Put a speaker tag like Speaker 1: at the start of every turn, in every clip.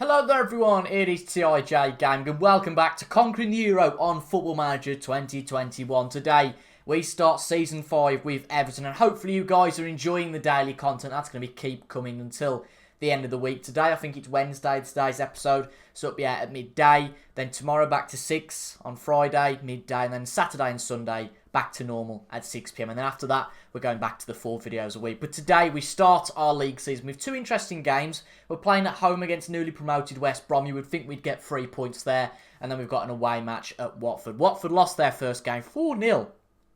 Speaker 1: Hello there everyone, it is TIJ Gaming and welcome back to Conquering the Euro on Football Manager 2021. Today we start Season 5 with Everton and hopefully you guys are enjoying the daily content. That's going to keep coming until the end of the week. Today I think it's Wednesday, today's episode, so it'll be out at midday. Then tomorrow back to 6 on Friday, midday, and then Saturday and Sunday back to normal at 6 PM. And then after that, we're going back to the 4 videos a week. But today, we start our league season with two interesting games. We're playing at home against newly promoted West Brom. You would think we'd get 3 points there. And then we've got an away match at Watford. Watford lost their first game 4-0.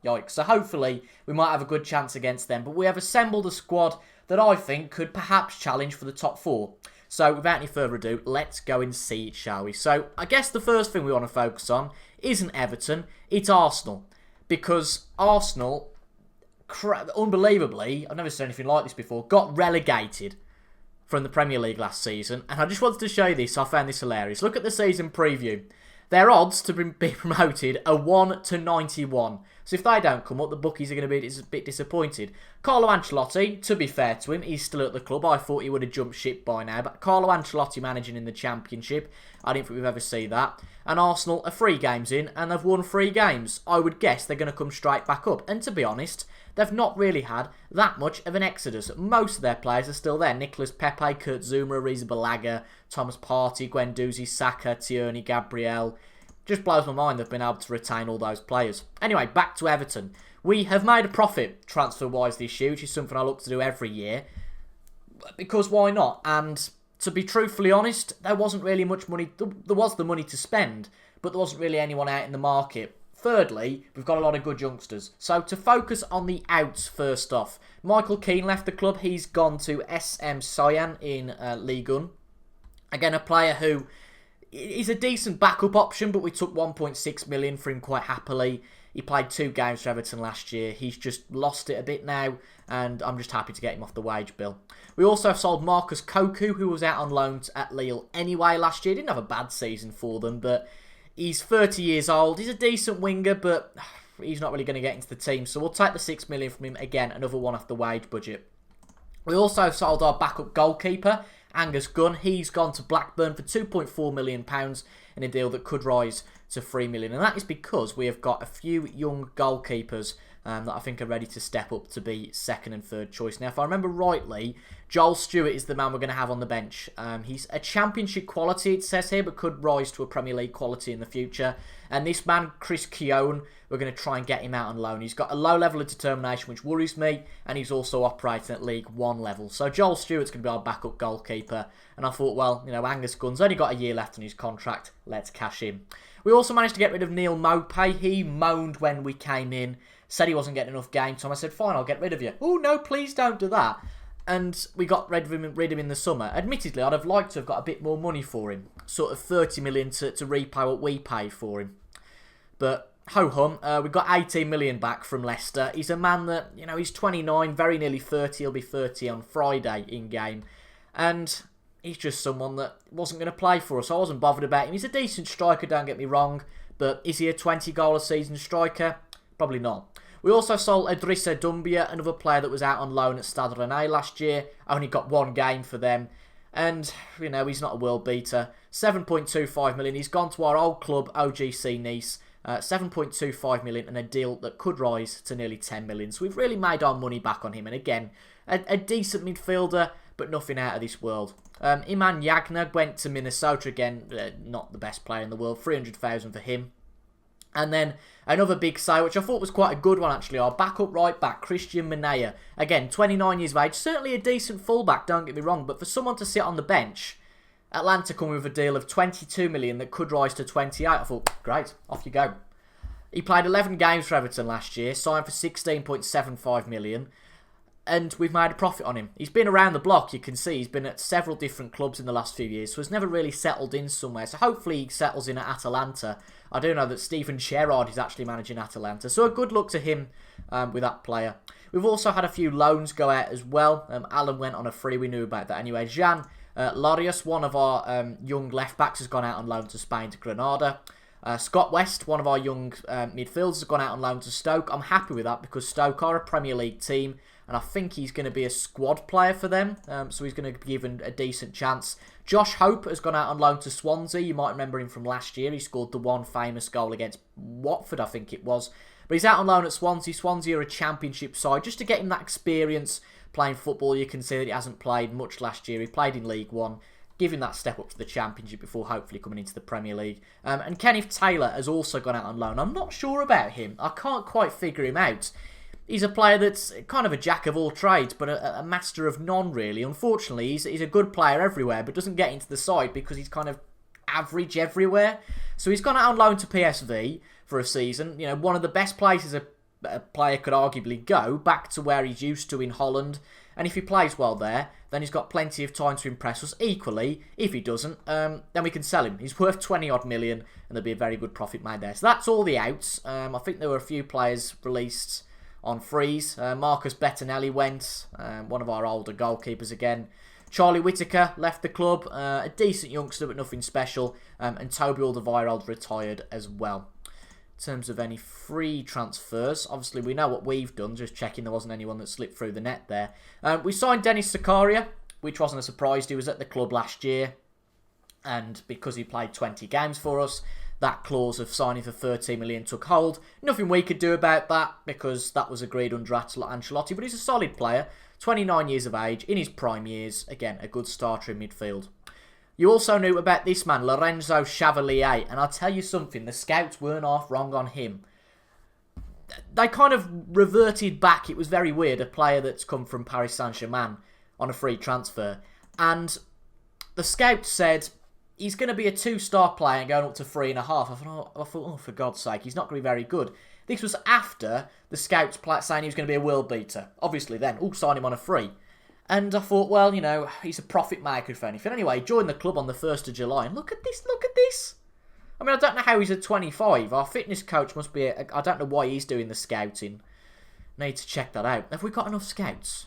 Speaker 1: Yikes. So hopefully, we might have a good chance against them. But we have assembled a squad that I think could perhaps challenge for the top 4. So without any further ado, let's go and see it, shall we? So I guess the first thing we want to focus on isn't Everton, it's Arsenal. Because Arsenal, unbelievably, I've never seen anything like this before, got relegated from the Premier League last season. And I just wanted to show you this, I found this hilarious. Look at the season preview. Their odds to be promoted are 1 to 91. So if they don't come up, the bookies are going to be a bit disappointed. Carlo Ancelotti, to be fair to him, he's still at the club. I thought he would have jumped ship by now. But Carlo Ancelotti managing in the Championship, I didn't think we've ever seen that. And Arsenal are 3 games in, and they've won 3 games. I would guess they're going to come straight back up. And to be honest, they've not really had that much of an exodus. Most of their players are still there. Nicolas Pepe, Kurt Zouma, Ariza Balaga, Thomas Partey, Guendouzi, Saka, Tierney, Gabriel. Just blows my mind they've been able to retain all those players. Anyway, back to Everton. We have made a profit transfer-wise this year, which is something I look to do every year. Because why not? And to be truthfully honest, there wasn't really much money. There was the money to spend, but there wasn't really anyone out in the market. Thirdly, we've got a lot of good youngsters. So to focus on the outs first off. Michael Keane left the club. He's gone to SM Soyan in Ligue. Again, a player who is a decent backup option, but we took 1.6 million for him quite happily. He played 2 games for Everton last year. He's just lost it a bit now, and I'm just happy to get him off the wage bill. We also sold Marcus Cocu, who was out on loan at Lille anyway last year. Didn't have a bad season for them, but he's 30 years old. He's a decent winger, but he's not really going to get into the team. So we'll take the 6 million from him. Again, another one off the wage budget. We also sold our backup goalkeeper, Angus Gunn. He's gone to Blackburn for £2.4 million in a deal that could rise to £3 million. And that is because we have got a few young goalkeepers that I think are ready to step up to be second and third choice. Now, if I remember rightly, Joel Stewart is the man we're going to have on the bench. He's a championship quality, it says here, but could rise to a Premier League quality in the future. And this man, Chris Keown, we're going to try and get him out on loan. He's got a low level of determination, which worries me, and he's also operating at League 1 level. So Joel Stewart's going to be our backup goalkeeper. And I thought, well, you know, Angus Gunn's only got a year left on his contract. Let's cash in. We also managed to get rid of Neil Maupay. He moaned when we came in, said he wasn't getting enough game time. I said, fine, I'll get rid of you. Oh, no, please don't do that. And we got rid of him in the summer. Admittedly, I'd have liked to have got a bit more money for him. Sort of 30 million to repay what we paid for him. But ho-hum, we got 18 million back from Leicester. He's a man that, you know, he's 29, very nearly 30. He'll be 30 on Friday in-game. And he's just someone that wasn't going to play for us. I wasn't bothered about him. He's a decent striker, don't get me wrong. But is he a 20-goal-a-season striker? Probably not. We also sold Idrissa Doumbia, another player that was out on loan at Stade Rennais last year. Only got 1 game for them. And, you know, he's not a world beater. 7.25 million. He's gone to our old club, OGC Nice. 7.25 million and a deal that could rise to nearly 10 million. So we've really made our money back on him. And again, a decent midfielder, but nothing out of this world. Iman Yagna went to Minnesota again. Not the best player in the world. 300,000 for him. And then another big sale, which I thought was quite a good one actually. Our backup right back, Christian Minaya. Again, 29 years of age. Certainly a decent fullback, don't get me wrong. But for someone to sit on the bench, Atlanta come with a deal of 22 million that could rise to 28. I thought, great, off you go. He played 11 games for Everton last year, signed for 16.75 million, and we've made a profit on him. He's been around the block, you can see. He's been at several different clubs in the last few years, so he's never really settled in somewhere. So hopefully he settles in at Atalanta. I do know that Steven Gerrard is actually managing Atalanta, so a good luck to him with that player. We've also had a few loans go out as well. Alan went on a free, we knew about that anyway. Jean Larius, one of our young left-backs, has gone out on loan to Spain to Granada. Scott West, one of our young midfielders, has gone out on loan to Stoke. I'm happy with that because Stoke are a Premier League team and I think he's going to be a squad player for them. So he's going to be given a decent chance Josh Hope has gone out on loan to Swansea. You might remember him from last year. He scored the one famous goal against Watford, I think it was. But he's out on loan at Swansea. Swansea are a championship side. Just to get him that experience playing football, you can see that he hasn't played much last year. He played in League One. Give him that step up to the Championship before hopefully coming into the Premier League. And Kenneth Taylor has also gone out on loan. I'm not sure about him. I can't quite figure him out. He's a player that's kind of a jack of all trades, but a master of none, really. Unfortunately, he's a good player everywhere, but doesn't get into the side because he's kind of average everywhere. So he's gone out on loan to PSV for a season. You know, one of the best places a player could arguably go, back to where he's used to in Holland. And if he plays well there, then he's got plenty of time to impress us. Equally, if he doesn't, then we can sell him. He's worth 20-odd million, and there'll be a very good profit made there. So that's all the outs. I think there were a few players released on freeze. Marcus Bettinelli went, one of our older goalkeepers again. Charlie Whittaker left the club, a decent youngster but nothing special. And Toby Alderweireld retired as well. In terms of any free transfers, obviously we know what we've done, just checking there wasn't anyone that slipped through the net there. We signed Dennis Zakaria, which wasn't a surprise. He was at the club last year, and because he played 20 games for us, that clause of signing for 13 million took hold. Nothing we could do about that because that was agreed under Ancelotti, but he's a solid player, 29 years of age, in his prime years. Again, a good starter in midfield. You also knew about this man, Lorenzo Chevalier, and I'll tell you something, the scouts weren't half wrong on him. They kind of reverted back. It was very weird, a player that's come from Paris Saint-Germain on a free transfer, and the scouts said he's going to be a 2-star player and going up to 3.5. I thought, oh, for God's sake, he's not going to be very good. This was after the scouts saying he was going to be a world beater. Obviously then, sign him on a free. And I thought, well, you know, he's a profit maker if anything. Anyway, he joined the club on the 1st of July. And look at this. I mean, I don't know how he's at 25. Our fitness coach must be... I don't know why he's doing the scouting. Need to check that out. Have we got enough scouts?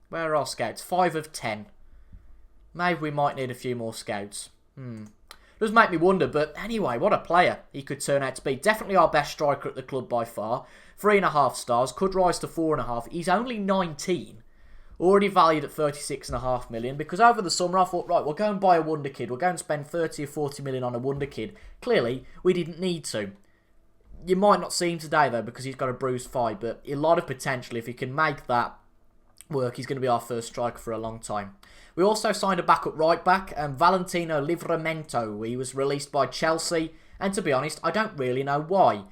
Speaker 1: Where are our scouts? 5 of 10. Maybe we might need a few more scouts. Does make me wonder, but anyway, what a player he could turn out to be. Definitely our best striker at the club by far. 3.5 stars, could rise to 4.5. He's only 19. Already valued at 36.5 million, because over the summer I thought, right, we'll go and buy a wonder kid. We'll go and spend 30 or 40 million on a wonder kid. Clearly, we didn't need to. You might not see him today, though, because he's got a bruised thigh, but a lot of potential. If he can make that work, he's going to be our first striker for a long time. We also signed a backup right-back, Valentino Livramento. He was released by Chelsea, and to be honest, I don't really know why.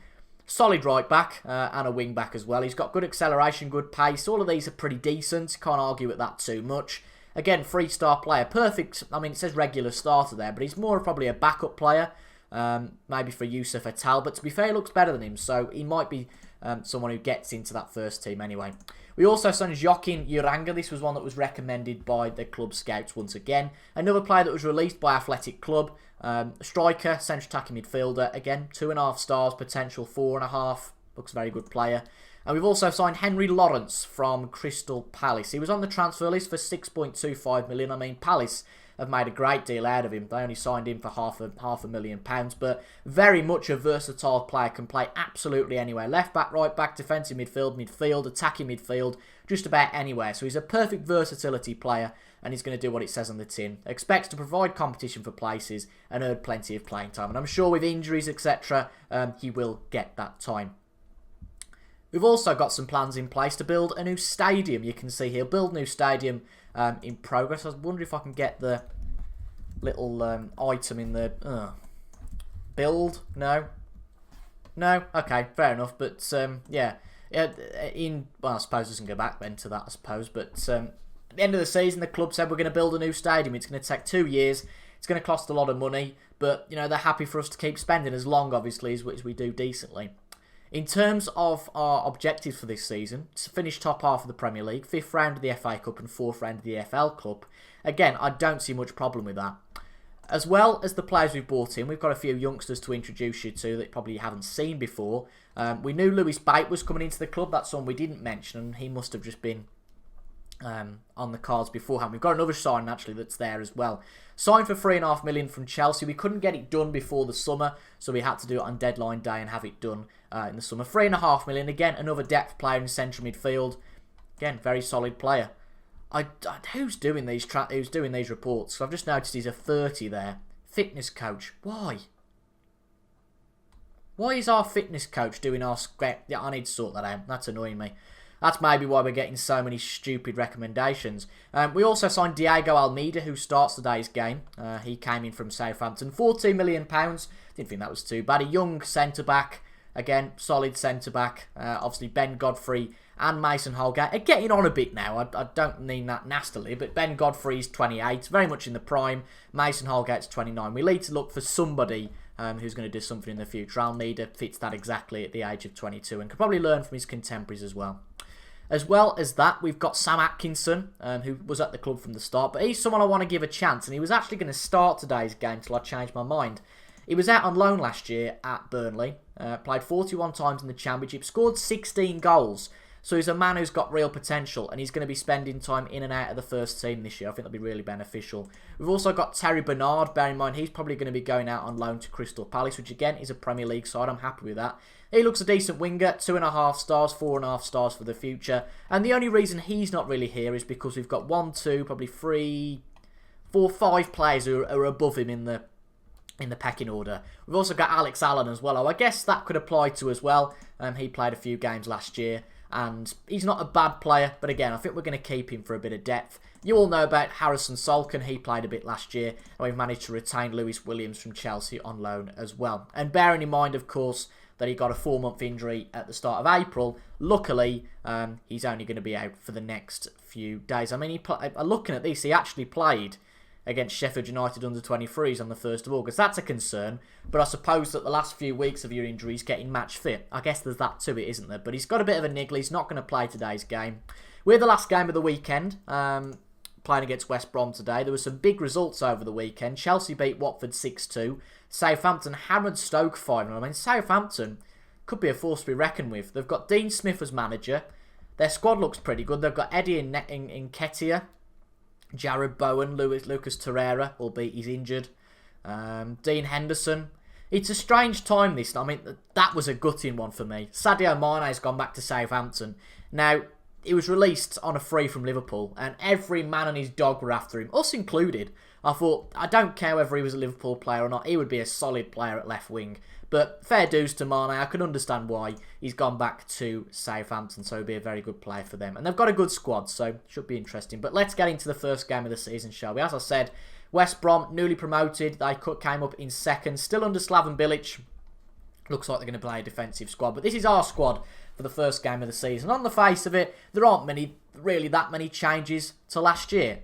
Speaker 1: Solid right-back and a wing-back as well. He's got good acceleration, good pace. All of these are pretty decent. Can't argue with that too much. Again, 3-star player. Perfect. I mean, it says regular starter there, but he's more probably a backup player. Maybe for Youssef Attal. But to be fair, he looks better than him, so he might be someone who gets into that first team anyway. We also signed Joaquin Uranga. This was one that was recommended by the club scouts once again. Another player that was released by Athletic Club. Striker, central attacking midfielder. Again, 2.5 stars, potential 4.5. Looks a very good player. And we've also signed Henry Lawrence from Crystal Palace. He was on the transfer list for 6.25 million. I mean, Palace have made a great deal out of him. They only signed him for half a £1 million, but very much a versatile player, can play absolutely anywhere. Left back, right back, defensive midfield, attacking midfield, just about anywhere. So he's a perfect versatility player, and he's going to do what it says on the tin. Expects to provide competition for places and earn plenty of playing time. And I'm sure with injuries, etc., he will get that time. We've also got some plans in place to build a new stadium. You can see here, build new stadium in progress. I was wondering if I can get the little item in the build. No. Okay, fair enough. But yeah, well, I suppose it doesn't go back then to that, I suppose. But at the end of the season, the club said we're going to build a new stadium. It's going to take 2 years. It's going to cost a lot of money, but you know they're happy for us to keep spending as long, obviously, as we do decently. In terms of our objectives for this season, to finish top half of the Premier League, 5th round of the FA Cup and 4th round of the FL Cup. Again, I don't see much problem with that. As well as the players we've brought in, we've got a few youngsters to introduce you to that you probably haven't seen before. We knew Lewis Bate was coming into the club. That's someone we didn't mention, and he must have just been on the cards beforehand. We've got another sign actually that's there as well. Signed for 3.5 million from Chelsea. We couldn't get it done before the summer, so we had to do it on deadline day and have it done in the summer. 3.5 million. Again, another depth player in central midfield. Again, very solid player. Who's doing these reports? So I've just noticed he's a 30 there. Fitness coach. Why? Why is our fitness coach doing our script? Yeah, I need to sort that out. That's annoying me. That's maybe why we're getting so many stupid recommendations. We also signed Diego Almeida, who starts today's game. He came in from Southampton. £14 million. Didn't think that was too bad. A young centre-back. Again, solid centre-back. Obviously, Ben Godfrey and Mason Holgate are getting on a bit now. I don't mean that nastily, but Ben Godfrey's 28, very much in the prime. Mason Holgate's 29. We need to look for somebody who's going to do something in the future. Almeida fits that exactly at the age of 22 and could probably learn from his contemporaries as well. As well as that, we've got Sam Atkinson, who was at the club from the start, but he's someone I want to give a chance, and he was actually going to start today's game till I changed my mind. He was out on loan last year at Burnley, played 41 times in the Championship, scored 16 goals. So he's a man who's got real potential, and he's going to be spending time in and out of the first team this year. I think that'll be really beneficial. We've also got Terry Bernard. Bear in mind, he's probably going to be going out on loan to Crystal Palace, which again is a Premier League side. I'm happy with that. He looks a decent winger, 2.5 stars, 4.5 stars for the future. And the only reason he's not really here is because we've got 1, 2, probably 3, 4, 5 players who are above him in the pecking order. We've also got Alex Allen as well. I guess that could apply to as well. He played a few games last year. And he's not a bad player, but again, I think we're going to keep him for a bit of depth. You all know about Harrison Solkin. He played a bit last year, and we've managed to retain Lewis Williams from Chelsea on loan as well. And bearing in mind, of course, that he got a 4-month injury at the start of April, luckily, he's only going to be out for the next few days. I mean, looking at this, he actually played against Sheffield United under-23s on the 1st of August. That's a concern, but I suppose that the last few weeks of your injury is getting match fit. I guess there's that to it, isn't there? But he's got a bit of a niggle. He's not going to play today's game. We're the last game of the weekend, playing against West Brom today. There were some big results over the weekend. Chelsea beat Watford 6-2. Southampton hammered Stoke 5-0. I mean, Southampton could be a force to be reckoned with. They've got Dean Smith as manager. Their squad looks pretty good. They've got Eddie Nketiah, Jared Bowen, Lucas Torreira, albeit he's injured. Dean Henderson. It's a strange time this. I mean, that was a gutting one for me. Sadio Mane's gone back to Southampton. Now, he was released on a free from Liverpool, and every man and his dog were after him, us included. I thought, I don't care whether he was a Liverpool player or not, he would be a solid player at left wing. But fair dues to Mane, I can understand why he's gone back to Southampton, so he'll be a very good player for them. And they've got a good squad, so it should be interesting. But let's get into the first game of the season, shall we? As I said, West Brom, newly promoted, they came up in second, still under Slaven Bilic. Looks like they're going to play a defensive squad, but this is our squad for the first game of the season. On the face of it, there aren't really that many changes to last year.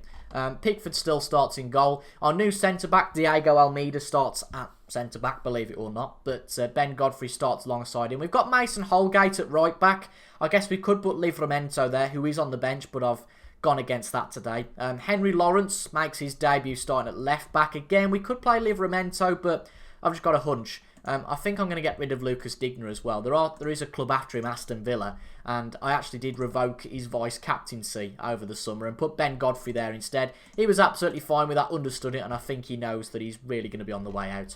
Speaker 1: Pickford still starts in goal. Our new centre-back, Diego Almeida, starts at centre-back, believe it or not. But Ben Godfrey starts alongside him. We've got Mason Holgate at right-back. I guess we could put Livramento there, who is on the bench, but I've gone against that today. Henry Lawrence makes his debut starting at left-back. Again, we could play Livramento, but I've just got a hunch. I think I'm going to get rid of Lucas Digner as well. There is a club after him, Aston Villa, and I actually did revoke his vice-captaincy over the summer and put Ben Godfrey there instead. He was absolutely fine with that, understood it, and I think he knows that he's really going to be on the way out.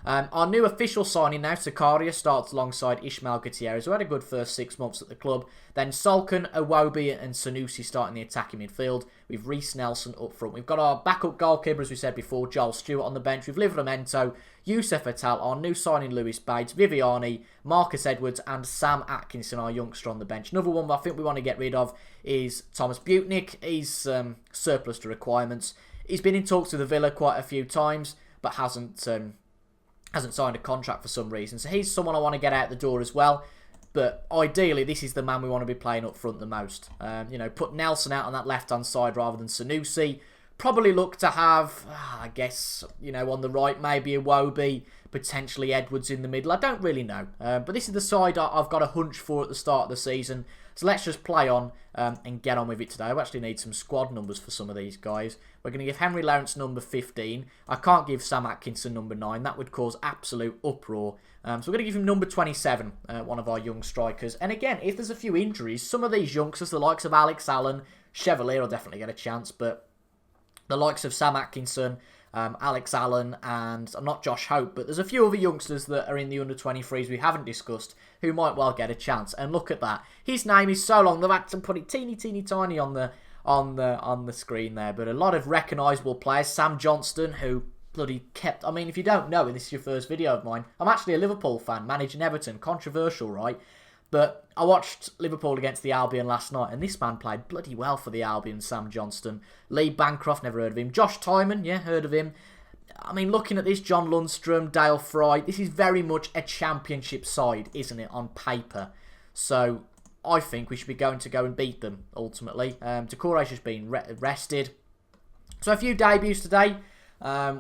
Speaker 1: Our new official signing now, Sakaria, starts alongside Ismail Gutierrez, who had a good first 6 months at the club. Then Solkin, Iwobi and Sanusi starting the attacking midfield, with Reece Nelson up front. We've got our backup goalkeeper, as we said before, Joel Stewart on the bench, with Livramento, Youssef Attal, our new signing Lewis Bates, Viviani, Marcus Edwards and Sam Atkinson, our youngster on the bench. Another one I think we want to get rid of is Thomas Butnik. He's surplus to requirements. He's been in talks with the Villa quite a few times, but hasn't signed a contract for some reason. So he's someone I want to get out the door as well. But ideally, this is the man we want to be playing up front the most. Put Nelson out on that left-hand side rather than Sanusi. Probably look to have, I guess, on the right, maybe Iwobi, potentially Edwards in the middle. I don't really know. But this is the side I've got a hunch for at the start of the season. So let's just play on and get on with it today. I actually need some squad numbers for some of these guys. We're going to give Henry Lawrence number 15. I can't give Sam Atkinson number 9. That would cause absolute uproar. So we're going to give him number 27, one of our young strikers. And again, if there's a few injuries, some of these youngsters, the likes of Alex Allen, Chevalier will definitely get a chance, but the likes of Sam Atkinson, Alex Allen, and not Josh Hope, but there's a few other youngsters that are in the under-23s we haven't discussed who might well get a chance. And look at that. His name is so long, they've had to put it teeny tiny on the on the screen there. But a lot of recognisable players. Sam Johnston, who bloody kept... I mean, if you don't know, and this is your first video of mine, I'm actually a Liverpool fan, managing Everton. Controversial, right? But I watched Liverpool against the Albion last night, and this man played bloody well for the Albion, Sam Johnston. Lee Bancroft, never heard of him. Josh Tymon, yeah, heard of him. I mean, looking at this, John Lundstrom, Dale Fry, this is very much a championship side, isn't it, on paper? So I think we should be going to go and beat them, ultimately. Decore's just been rested. So a few debuts today.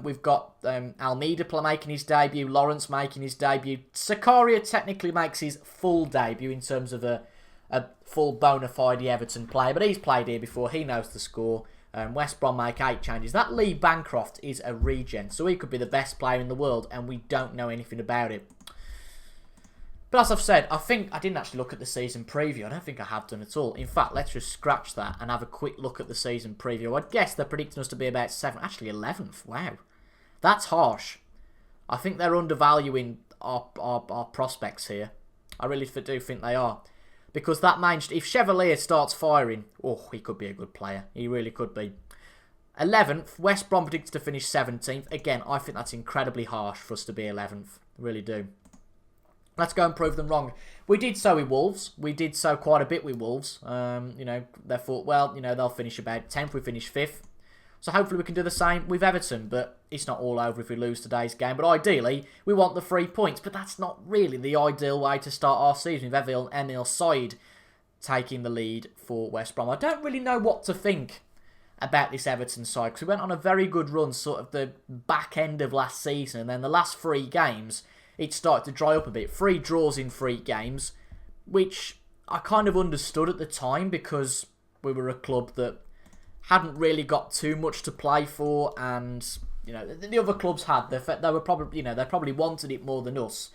Speaker 1: We've got Almeida making his debut, Lawrence making his debut. Sakaria technically makes his full debut in terms of a full bona fide Everton player, but he's played here before, he knows the score. West Brom make 8 changes. That Lee Bancroft is a regen, so he could be the best player in the world, and we don't know anything about it. But as I've said, I think I didn't actually look at the season preview. I don't think I have done at all. In fact, let's just scratch that and have a quick look at the season preview. I guess they're predicting us to be about 7th, actually 11th. Wow. That's harsh. I think they're undervaluing our prospects here. I really do think they are. Because that means if Chevalier starts firing, oh, he could be a good player. He really could be. 11th, West Brom predicted to finish 17th. Again, I think that's incredibly harsh for us to be 11th. I really do. Let's go and prove them wrong. We did so with Wolves. We did so quite a bit with Wolves. You know, they thought, well, you know, they'll finish about 10th. We finished 5th. So hopefully we can do the same with Everton. But it's not all over if we lose today's game. But ideally, we want the 3 points. But that's not really the ideal way to start our season with Emil Side taking the lead for West Brom. I don't really know what to think about this Everton side, because we went on a very good run sort of the back end of last season. And then the last 3 games, it started to dry up a bit. 3 draws in 3 games, which I kind of understood at the time because we were a club that hadn't really got too much to play for, and you know the other clubs had. They were probably, you know, they probably wanted it more than us.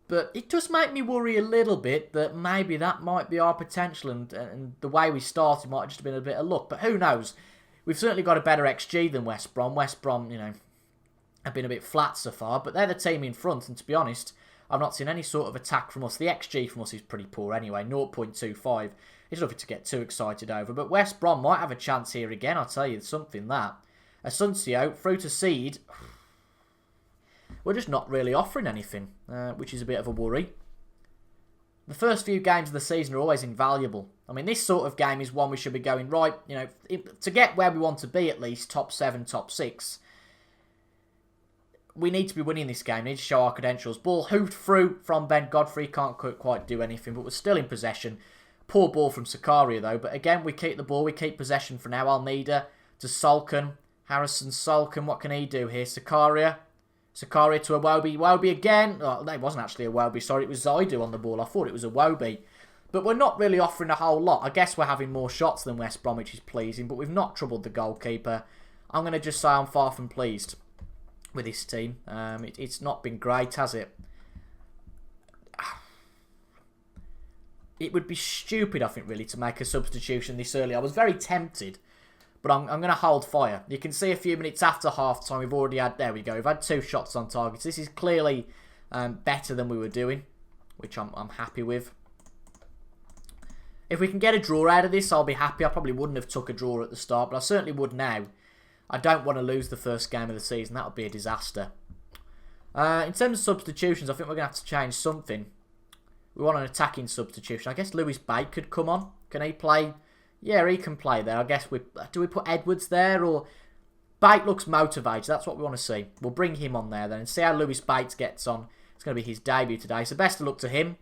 Speaker 1: But it does make me worry a little bit that maybe that might be our potential, and the way we started might have just been a bit of luck. But who knows? We've certainly got a better XG than West Brom. West Brom, you know, have been a bit flat so far, but they're the team in front, and to be honest, I've not seen any sort of attack from us. The XG from us is pretty poor anyway, 0.25. It's nothing to get too excited over, but West Brom might have a chance here again, I'll tell you, something that. Asuncio, through to Seed, we're just not really offering anything, which is a bit of a worry. The first few games of the season are always invaluable. I mean, this sort of game is one we should be going, right, you know, to get where we want to be at least, top 7, top 6, we need to be winning this game. We need to show our credentials. Ball hoofed through from Ben Godfrey. Can't quite do anything, but we're still in possession. Poor ball from Sakaria, though. But again, we keep the ball. We keep possession for now. Almeida to Solken. Harrison Solken. What can he do here? Sakaria to Iwobi. Iwobi again. Oh, no, it wasn't actually Iwobi. Sorry, it was Zaidu on the ball. I thought it was Iwobi. But we're not really offering a whole lot. I guess we're having more shots than West Brom, which is pleasing. But we've not troubled the goalkeeper. I'm going to just say I'm far from pleased with this team. It's not been great, has it? It would be stupid, I think, really, to make a substitution this early. I was very tempted, but I'm going to hold fire. You can see a few minutes after half-time, we've already had... There we go. We've had 2 shots on target. This is clearly better than we were doing, which I'm happy with. If we can get a draw out of this, I'll be happy. I probably wouldn't have took a draw at the start, but I certainly would now. I don't want to lose the first game of the season. That would be a disaster. In terms of substitutions, I think we're going to have to change something. We want an attacking substitution. I guess Lewis Bate could come on. Can he play? Yeah, he can play there. I guess do we put Edwards there? Or Bate looks motivated. That's what we want to see. We'll bring him on there then and see how Lewis Bates gets on. It's going to be his debut today. So best of luck to him.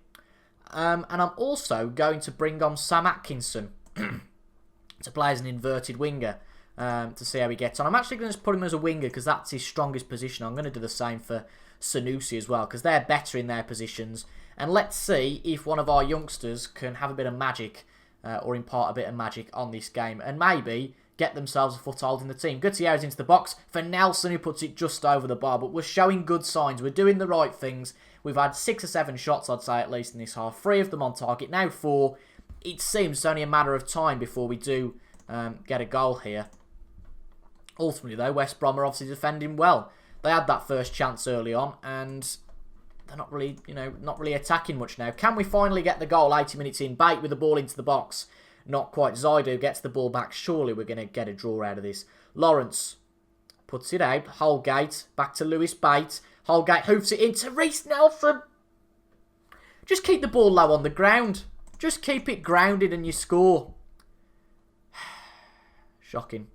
Speaker 1: And I'm also going to bring on Sam Atkinson to play as an inverted winger. To see how he gets on. I'm actually going to put him as a winger because that's his strongest position. I'm going to do the same for Sanusi as well because they're better in their positions. And let's see if one of our youngsters can have a bit of magic or impart a bit of magic on this game and maybe get themselves a foothold in the team. Gutierrez into the box for Nelson, who puts it just over the bar. But we're showing good signs. We're doing the right things. We've had 6 or 7 shots, I'd say, at least in this half. 3 of them on target. Now 4. It seems it's only a matter of time before we do get a goal here. Ultimately, though, West Brom are obviously defending well. They had that first chance early on, and they're not really, not really attacking much now. Can we finally get the goal 80 minutes in? Bate with the ball into the box. Not quite. Zaidu gets the ball back. Surely we're going to get a draw out of this. Lawrence puts it out. Holgate. Back to Lewis Bates. Holgate hoofs it into Reece Nelson. Just keep the ball low on the ground. Just keep it grounded and you score. Shocking.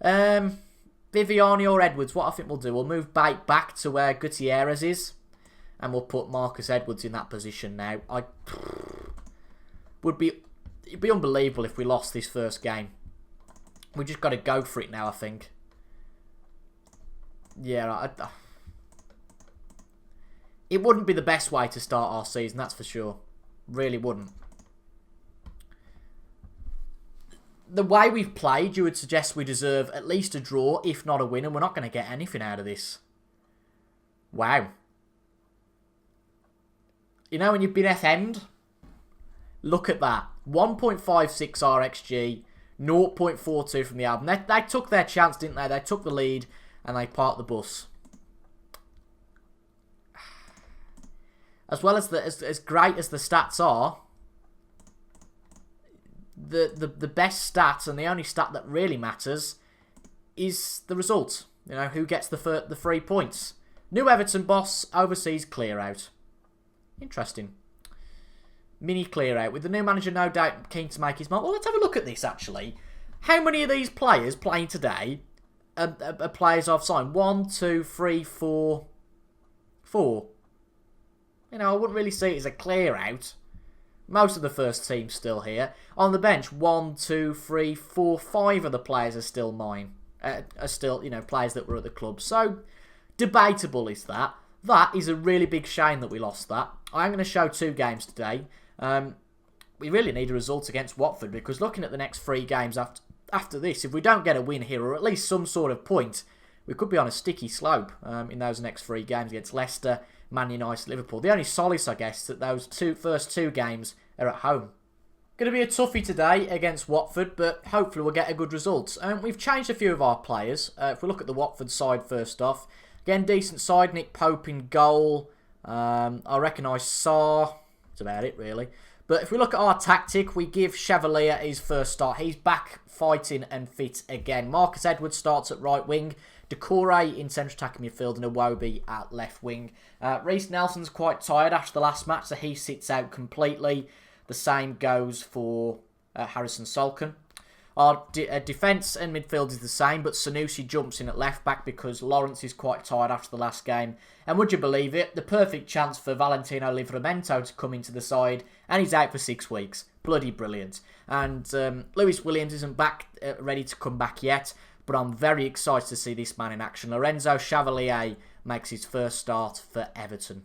Speaker 1: Viviani or Edwards, what I think we'll do, we'll move Bate back to where Gutierrez is. And we'll put Marcus Edwards in that position now. It'd be unbelievable if we lost this first game. We just got to go for it now, I think. Yeah, it wouldn't be the best way to start our season, that's for sure. Really wouldn't. The way we've played, you would suggest we deserve at least a draw, if not a win, and we're not going to get anything out of this. Wow. You know when you've been FM'd? Look at that. 1.56 RXG, 0.42 from the Albion. They took their chance, didn't they? They took the lead and they parked the bus. As well as as great as the stats are, the best stat and the only stat that really matters is the result. You know, who gets the 3 points. New Everton boss overseas clear out. Interesting. Mini clear out with the new manager no doubt keen to make his mark. Well, let's have a look at this actually. How many of these players playing today are players I've signed? 1, 2, 3, 4. 4. You know, I wouldn't really see it as a clear out. Most of the first team's still here. On the bench, 1, 2, 3, 4, 5 of the players are still mine. Are still, you know, players that were at the club. So, debatable is that. That is a really big shame that we lost that. I'm going to show 2 games today. We really need a result against Watford because looking at the next 3 games after this, if we don't get a win here or at least some sort of point, we could be on a sticky slope in those next 3 games against Leicester, Man United, Liverpool. The only solace, I guess, that those first two games are at home. Going to be a toughie today against Watford, but hopefully we'll get a good result. We've changed a few of our players. If we look at the Watford side first off, again, decent side. Nick Pope in goal. I recognise Sarr. That's about it, really. But if we look at our tactic, we give Chevalier his first start. He's back fighting and fit again. Marcus Edwards starts at right wing. Decore in central attacking midfield and Iwobi at left wing. Reece Nelson's quite tired after the last match, so he sits out completely. The same goes for Harrison Solken. Our defence and midfield is the same, but Sanusi jumps in at left back because Lawrence is quite tired after the last game. And would you believe it, the perfect chance for Valentino Livramento to come into the side, and he's out for 6 weeks. Bloody brilliant. And Lewis Williams isn't back, ready to come back yet, but I'm very excited to see this man in action. Lorenzo Chevalier makes his first start for Everton.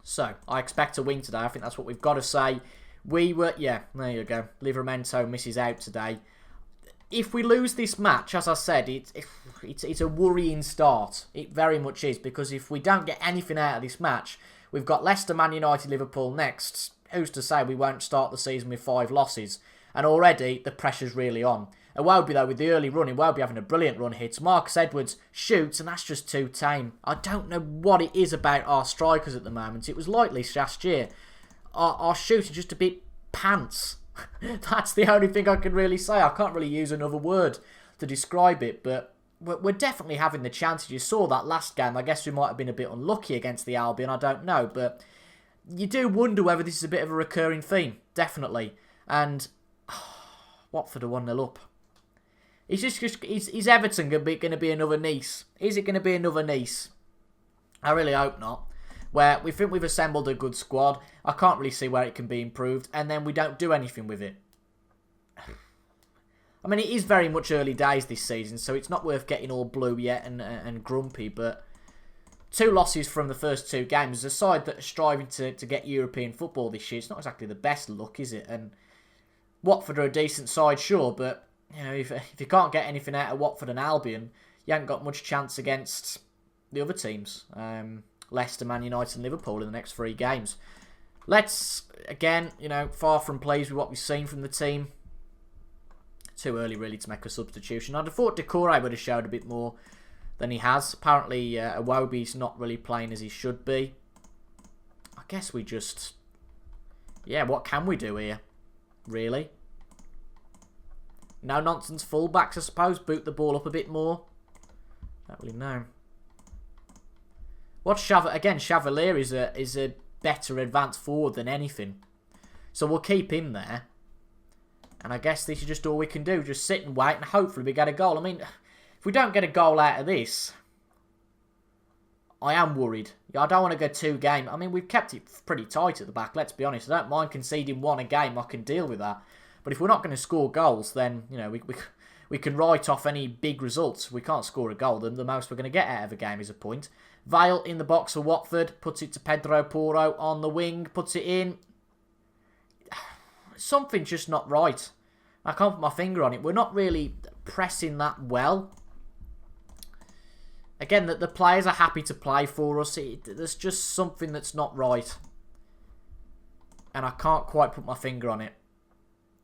Speaker 1: So, I expect a win today. I think that's what we've got to say. Yeah, there you go. Livramento misses out today. If we lose this match, as I said, it's a worrying start. It very much is, because if we don't get anything out of this match, we've got Leicester, Man United, Liverpool next. Who's to say we won't start the season with 5 losses? And already, the pressure's really on. Iwobi, though, with the early run, Iwobi having a brilliant run hits. Marcus Edwards shoots, and that's just too tame. I don't know what it is about our strikers at the moment. It was likely last year. Our shooting just a bit pants. That's the only thing I can really say. I can't really use another word to describe it, but we're definitely having the chances. You saw that last game. I guess we might have been a bit unlucky against the Albion. I don't know, but you do wonder whether this is a bit of a recurring theme. Definitely. And Watford are 1-0 up. Is Everton going to be another Nice? Is it going to be another Nice? I really hope not. Where we think we've assembled a good squad. I can't really see where it can be improved. And then we don't do anything with it. I mean, it is very much early days this season, so it's not worth getting all blue yet and grumpy. But 2 losses from the first 2 games. A side that are striving to get European football this year. It's not exactly the best luck, is it? And Watford are a decent side, sure, but you know, if you can't get anything out of Watford and Albion, you haven't got much chance against the other teams. Leicester, Man United and Liverpool in the next 3 games. Let's, again, you know, far from pleased with what we've seen from the team. Too early, really, to make a substitution. I'd have thought Decore would have showed a bit more than he has. Apparently, Iwobi's not really playing as he should be. I guess we just... Yeah, what can we do here? Really? No nonsense fullbacks, I suppose. Boot the ball up a bit more. Don't really know. Again, Chevalier is a better advanced forward than anything. So we'll keep him there. And I guess this is just all we can do. Just sit and wait and hopefully we get a goal. I mean, if we don't get a goal out of this, I am worried. I don't want to go 2 games. I mean, we've kept it pretty tight at the back, let's be honest. I don't mind conceding 1 a game. I can deal with that. But if we're not going to score goals, then, you know, we can write off any big results. We can't score a goal. The most we're going to get out of a game is a point. Vale in the box for Watford. Puts it to Pedro Porro on the wing. Puts it in. Something's just not right. I can't put my finger on it. We're not really pressing that well. Again, the players are happy to play for us. There's just something that's not right. And I can't quite put my finger on it.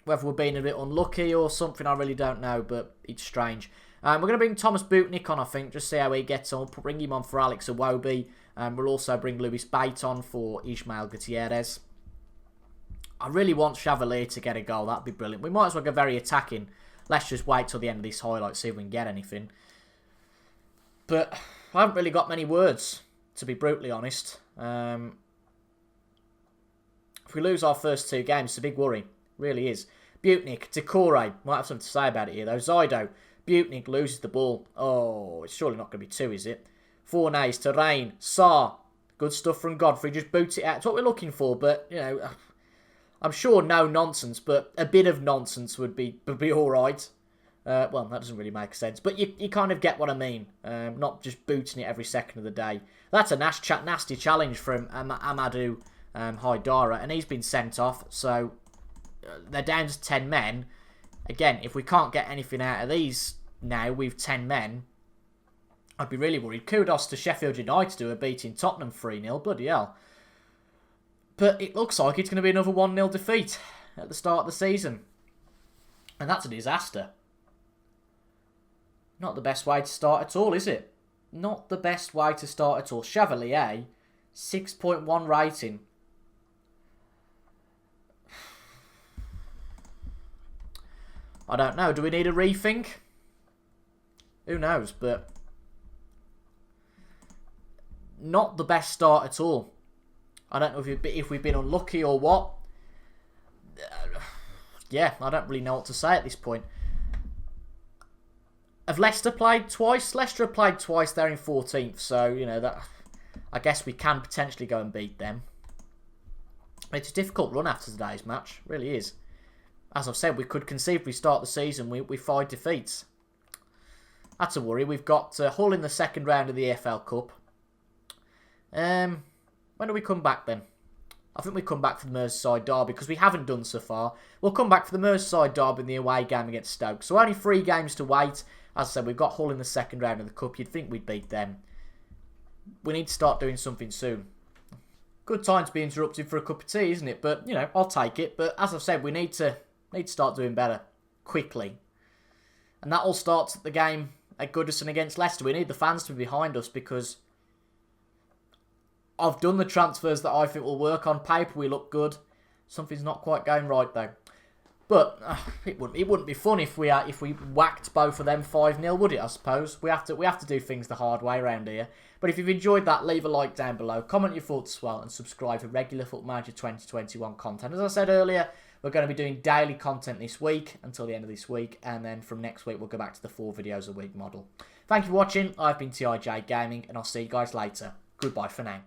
Speaker 1: Whether we're being a bit unlucky or something, I really don't know, but it's strange. We're going to bring Thomas Bootnick on, I think, just see how he gets on. We'll bring him on for Alex Iwobi. We'll also bring Luis Bate on for Ismael Gutierrez. I really want Chevalier to get a goal. That'd be brilliant. We might as well go very attacking. Let's just wait till the end of this highlight, see if we can get anything. But I haven't really got many words, to be brutally honest. If we lose our first 2 games, it's a big worry. Really is. Butnik, Decore, might have something to say about it here though. Zaido, Butnik loses the ball. Oh, it's surely not going to be 2, is it? Fornays, Terrain, Sarr. Good stuff from Godfrey. Just boot it out. It's what we're looking for, but, you know, I'm sure no nonsense, but a bit of nonsense would be alright. Well, that doesn't really make sense, but you kind of get what I mean. Not just booting it every second of the day. That's a nasty challenge from Amadou Haidara, and he's been sent off, so they're down to 10 men. Again, if we can't get anything out of these now with 10 men, I'd be really worried. Kudos to Sheffield United who are beating Tottenham 3-0. Bloody hell. But it looks like it's going to be another 1-0 defeat at the start of the season. And that's a disaster. Not the best way to start at all, is it? Not the best way to start at all. Chevalier, 6.1 rating. I don't know. Do we need a rethink? Who knows, but not the best start at all. I don't know if we've been unlucky or what. Yeah, I don't really know what to say at this point. Have Leicester played twice? Leicester have played twice. They're in 14th, so, you know, that I guess we can potentially go and beat them. It's a difficult run after today's match. It really is. As I've said, we could conceivably start the season with 5 defeats. That's a worry. We've got Hull in the second round of the EFL Cup. When do we come back then? I think we come back for the Merseyside derby because we haven't done so far. We'll come back for the Merseyside derby in the away game against Stoke. So only 3 games to wait. As I said, we've got Hull in the second round of the Cup. You'd think we'd beat them. We need to start doing something soon. Good time to be interrupted for a cup of tea, isn't it? But, you know, I'll take it. But as I've said, we need to start doing better quickly. And that all starts at the game at Goodison against Leicester. We need the fans to be behind us because I've done the transfers that I think will work. On paper, we look good. Something's not quite going right though. But it wouldn't be fun if we whacked both of them 5-0, would it? I suppose we have to do things the hard way around here. But if you've enjoyed that, leave a like down below, comment your thoughts as well, and subscribe for regular Football Manager 2021 content. As I said earlier, we're going to be doing daily content this week until the end of this week, and then from next week we'll go back to the 4 videos a week model. Thank you for watching. I've been TIJ Gaming, and I'll see you guys later. Goodbye for now.